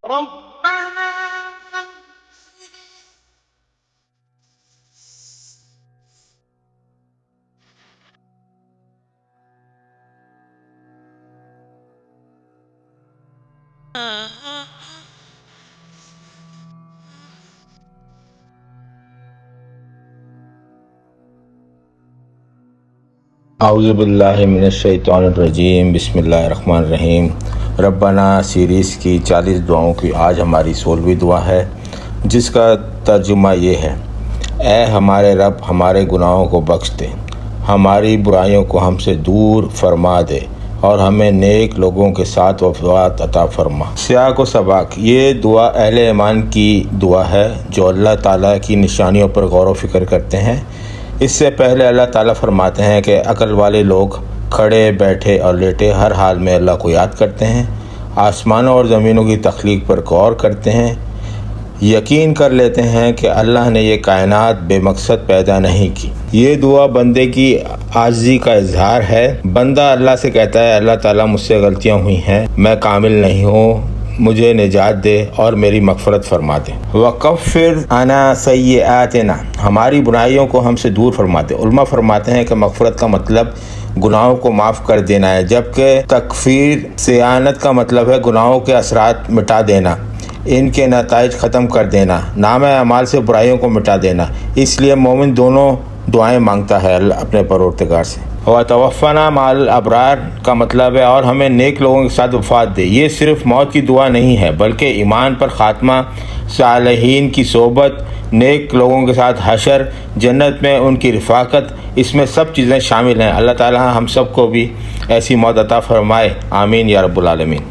ربنا اعوذ باللہ من الشیطان الرجیم، بسم اللہ الرحمن الرحیم۔ ربنا سیریز کی 40 دعاؤں کی آج ہماری 16ویں دعا ہے، جس کا ترجمہ یہ ہے: اے ہمارے رب، ہمارے گناہوں کو بخش دے، ہماری برائیوں کو ہم سے دور فرما دے اور ہمیں نیک لوگوں کے ساتھ وفات عطا فرما۔ سیاق و سباق: یہ دعا اہل ایمان کی دعا ہے جو اللہ تعالیٰ کی نشانیوں پر غور و فکر کرتے ہیں۔ اس سے پہلے اللہ تعالیٰ فرماتے ہیں کہ عقل والے لوگ کھڑے، بیٹھے اور لیٹے ہر حال میں اللہ کو یاد کرتے ہیں، آسمانوں اور زمینوں کی تخلیق پر غور کرتے ہیں، یقین کر لیتے ہیں کہ اللہ نے یہ کائنات بے مقصد پیدا نہیں کی۔ یہ دعا بندے کی عاجزی کا اظہار ہے۔ بندہ اللہ سے کہتا ہے: اللہ تعالیٰ، مجھ سے غلطیاں ہوئی ہیں، میں کامل نہیں ہوں، مجھے نجات دے اور میری مغفرت فرما دے۔ وَكَفِّرْ عَنَا سَيِّئَاتِنَا، ہماری برائیوں کو ہم سے دور فرما دے۔ علماء فرماتے ہیں کہ مغفرت کا مطلب گناہوں کو معاف کر دینا ہے، جبکہ تکفیر صیانت کا مطلب ہے گناہوں کے اثرات مٹا دینا، ان کے نتائج ختم کر دینا، نامہ اعمال سے برائیوں کو مٹا دینا۔ اس لیے مومن دونوں دعائیں مانگتا ہے اپنے پروردگار سے۔ وَتَوَفَّنَا مَعَ الْأَبْرَارِ کا مطلب ہے اور ہمیں نیک لوگوں کے ساتھ وفات دے۔ یہ صرف موت کی دعا نہیں ہے، بلکہ ایمان پر خاتمہ، صالحین کی صحبت، نیک لوگوں کے ساتھ حشر، جنت میں ان کی رفاقت، اس میں سب چیزیں شامل ہیں۔ اللہ تعالیٰ ہم سب کو بھی ایسی موت عطا فرمائے، آمین یا رب العالمین۔